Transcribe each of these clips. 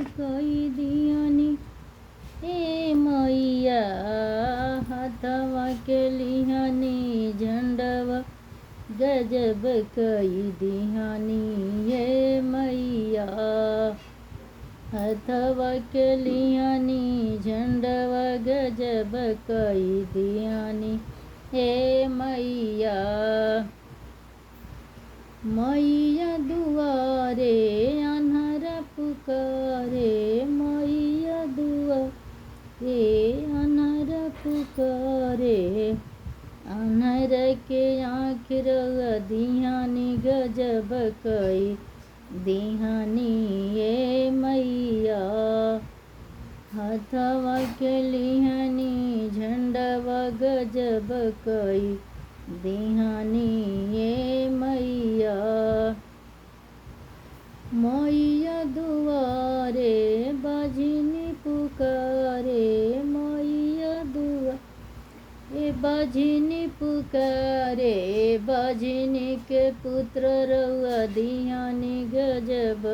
कई दियानी ए मैया हाथवा के लिहानी झंडवा गजब कई दिहानी ए मैया हाथवा के लिहानी झंडवा गजब कई दिहानी ए मैया मैया दुआरे अन्हरा पुकारे मैया दुआरे अन्हरा पुकारे अन्हर के आँख दिहानी गजब कई दिहानी ए मैया हाथवा के लिहानी झंडवा गजब कई दिहानी ए मैया मैया दुआरे बाजिनी पुकारे मैया दुआरे बाजिनी पुकारे बाजिनी के पुत्र रउआ दिहानी गजब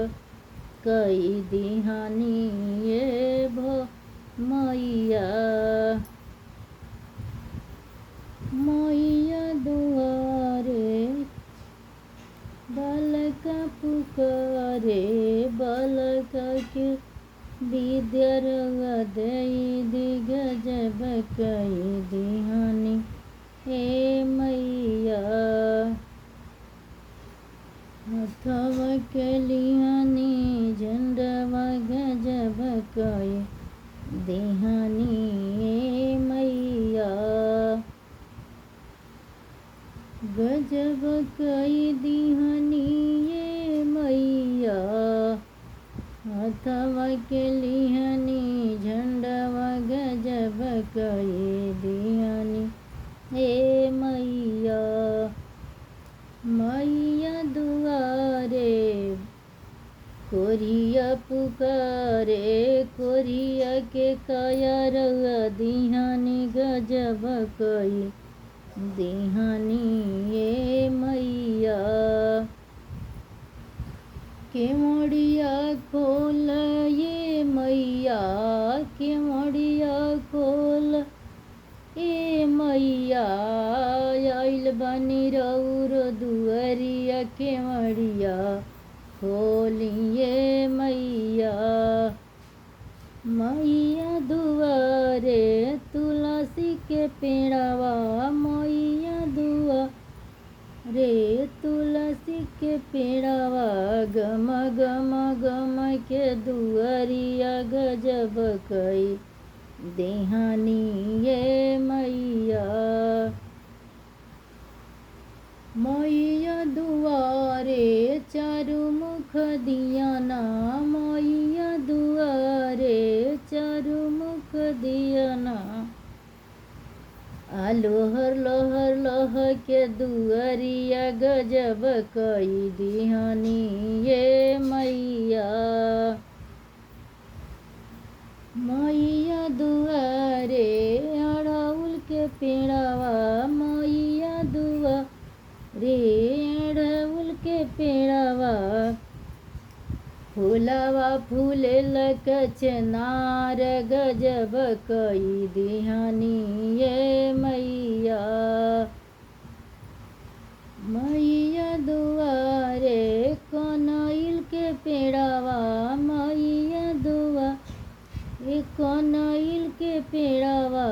कई दिहानी ए मैया मैया दुआरे बालका पुकारे बालका के विद्या रउआ दई दी गजब कई दिहानी ए मैया हाथवा के लिहानी झंडवा गजब कई दिहानी ए मैया गजब कई दिहानी ए मैया हाथवा के लिहानी झंडवा गजब कई दिहानी ए मैया मैया दुआरे कोरिया पुकारे कोरिया के काया रउआ दिहानी गजब कई दिहानी ए मैया के मोड़िया खोल ये मैया के मोड़िया खोल ए मैया आइल बनी रउर दुआरिया के मड़िया खोलिए मैया मैया दुआरे तुलसी के पेड़वा मैया दुआरे तुलसी के पेड़वा गम गम गम के दुआरिया गजब कई दिहानी ए मैया मैया दुआरे चारू मुख दियाना मैया दुआरे चारू मुख दियाना लोहर लोहर लोह के दुआरिया गजब कई दिहानी ए मैया मैया दुआरे अड़हुल के पेड़वा मैया दुआरे अड़हुल के पेड़वा फूलवा फूले लकचनार गजब कई दिहानी ए मैया मैया दुआरे कनैल के पेड़वा मैया दुआरे कनैल के पेड़वा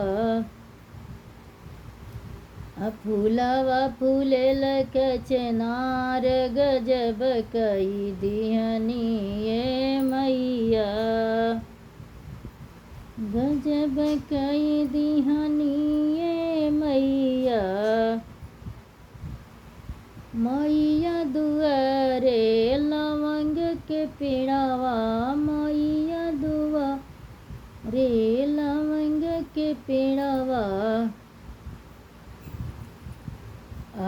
फूलवा फूले लकचनार गजब कई दिहानी ए मैया गजब कई दिहानी ए मैया मैया दुआरे लवंग के पेड़वा मैया दुआरे लवंग के पेड़वा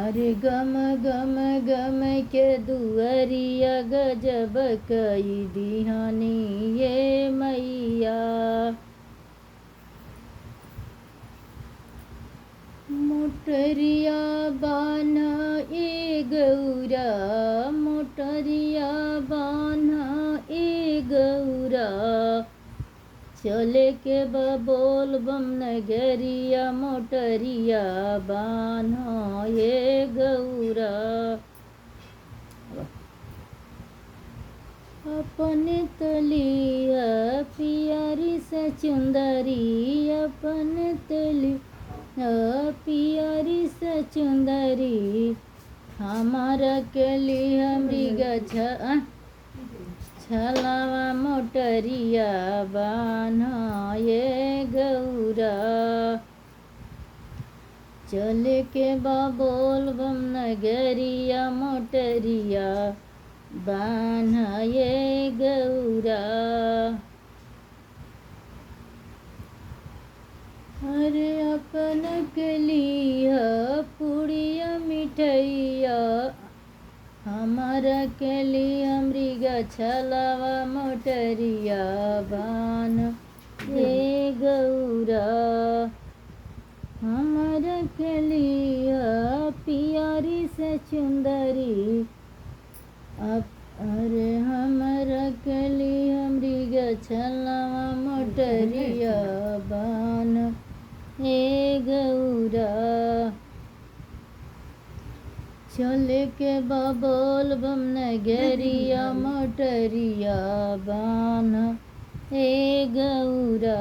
अरे गम गम गम के दुआरिया गजब कई दिहानी ए मैया मोटरिया बान्हा ए गौरा मोटरिया बान्हा ए गौरा चले के बोल बम नगरिया मोटरिया बान्हा ये गौरा। अपने तलिया पियारी से चुंदरी, अपने तलिया पियारी से चुंदरी, हमारा के लिए मृग छलावा मोटरिया बान्हा ये गौरा। चले के बोल बम नगरिया मोटरिया बान्हा ये गौरा। अरे अपन के लिए पुड़िया मिठैया, हमारा के लिए मृग छलावा मोटरिया बान्हा ये गौरा। हमारा के लिए पियारी से चुंदरी, अरे हमारा के लिए मृग छलावा मोटरिया बान्हा ये गौरा। चले के बोल बम नगरिया मोटरिया बान्हा हे गौरा।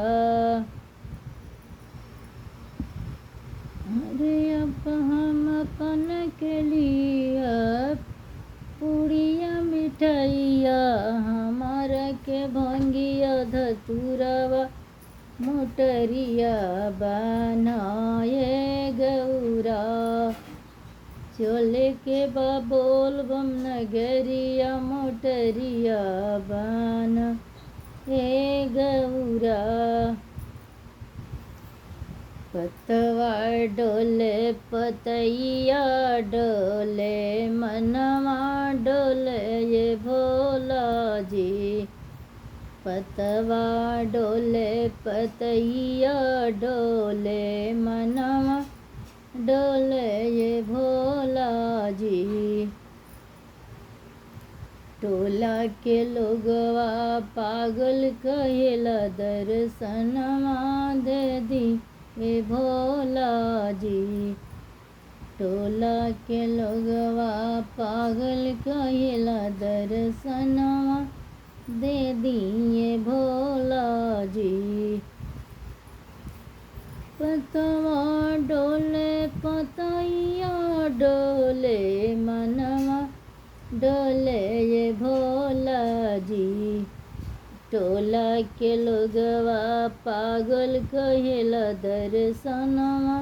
अरे अब हम अपन के लिए पुड़िया मिठाइया, हमारा के भंगिया धतुरवा मोटरिया बान्हा ये गौरा। चले के बोल बम नगरिया मोटरिया बान्हा हे गौरा। पतवा डोले पतैया डोले, मनवा डोले ये भोला जी। पतवा डोले पतैया डोले, मनवा डोले ये भोला जी। टोला के लोगवा पागल कहेला, दर्शनवा दे दी ये भोला जी। टोला के लोगवा पागल कहेला, दर्शनवा दे दिए भोला जी। पतवा डोले पतैया डोले, मनवा डोले ये भोला जी। टोला के लोगवा पागल कहेला, दर्शनवा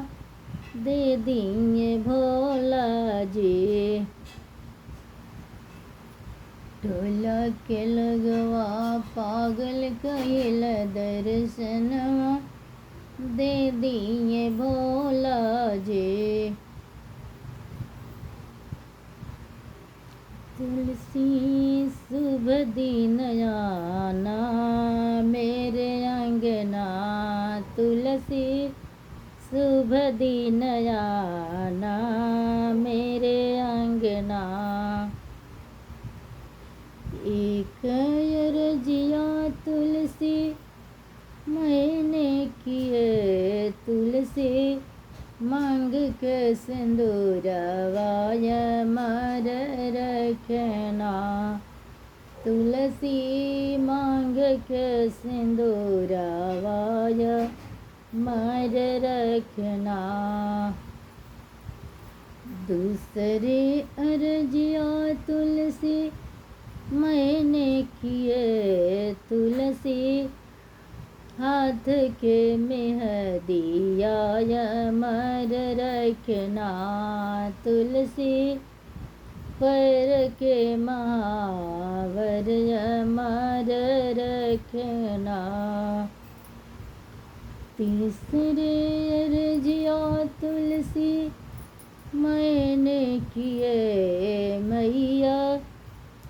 दे दिए भोला जी। टोला के लोगवा पागल कहेला, दर्शनवा दे दिए भोला जी। तुलसी शुभ दिन आना मेरे अंगना, तुलसी शुभ दिन आना मेरे अंगना। एक अर्जिया तुलसी मैंने किए, तुलसी मांग के सिंदूरवाय मर रखना। तुलसी मांग के सिंदूरवाय मर रखना। दूसरी अर्जिया तुलसी मैंने किए, तुलसी हाथ के मेहदिया मर रखना। तुलसी पैर के महावर मर रखना। तीसरे अर्जिया तुलसी मैंने किए, मैया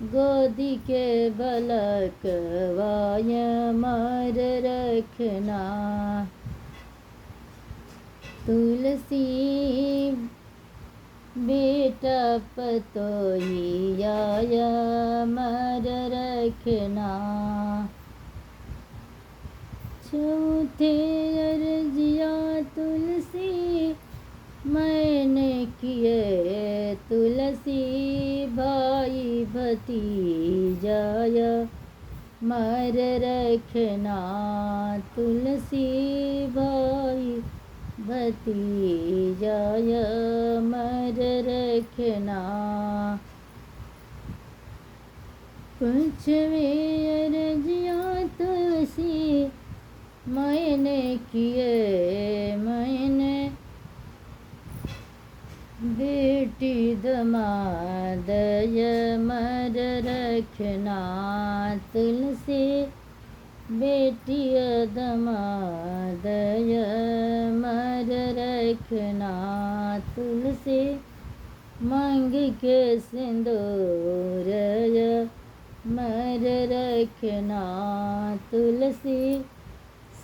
गोदी के बलकवाय मर रखना। तुलसी बेटा पतोहिया मर रखना। छूथे अर्जिया तुलसी मैंने किए तुलसी भाई भतीजाय मर रखना तुलसी भाई भतीजाय मर रखना। पूछवे अर्जिया तुलसी मैंने किए मैंने बेटी दमादय मर रखना तुलसी बेटी दमादय मर रखना तुलसी मांग के सिंदूरय मर रखना तुलसी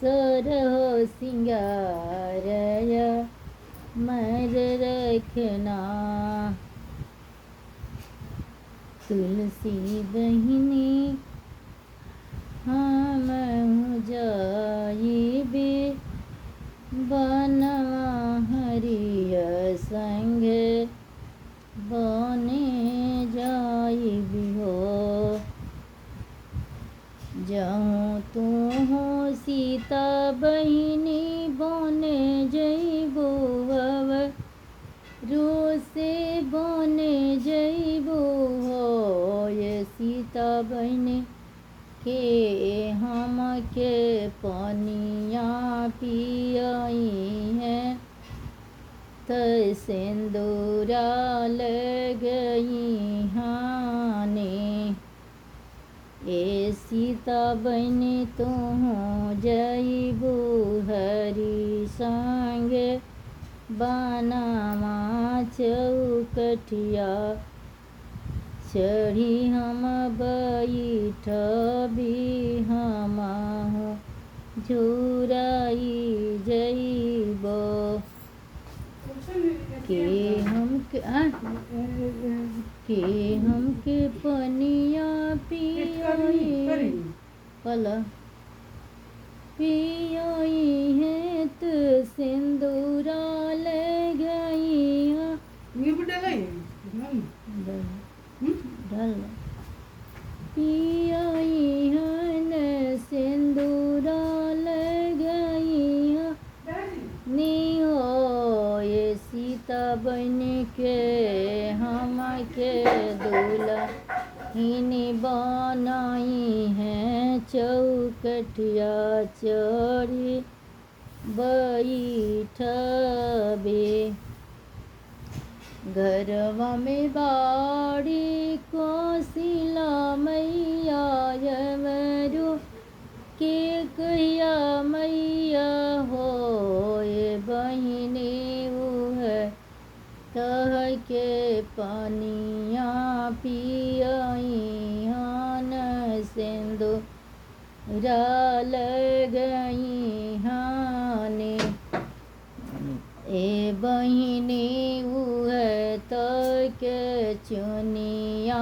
सोरहो सिंगारय मर रखना। तुलसी बहिनी हम जाइबे बनवा हरिय संग बने जाइबी हो जाऊँ तू हो सीता बहिनी बने जइबो रोसे बने जइबो हो ये सीता बहिनी के हम के पनिया पियाई है त सिंदूरा लगई हाने ए सीता बहिनी तू जइबू हरि संग बनावा चौकठिया चढ़ी हम बैठबी हम झुराई जइबो के हमके पनिया पियाई पला पियाई है तो सिंदूरा लगई डल पियाई हन सिंदूरा लगई नी हो ये सीता बन के हम के दुल्हनी बनाई है चौकठिया चढ़ी बैठबे घरवा में बाड़ी कोसिला मैया यमरू के कहिया मैया हो ये बहिनी है तह के पानिया पियाई हन सिंदूरा लगई हाने ए बहिनी है तो के चुनिया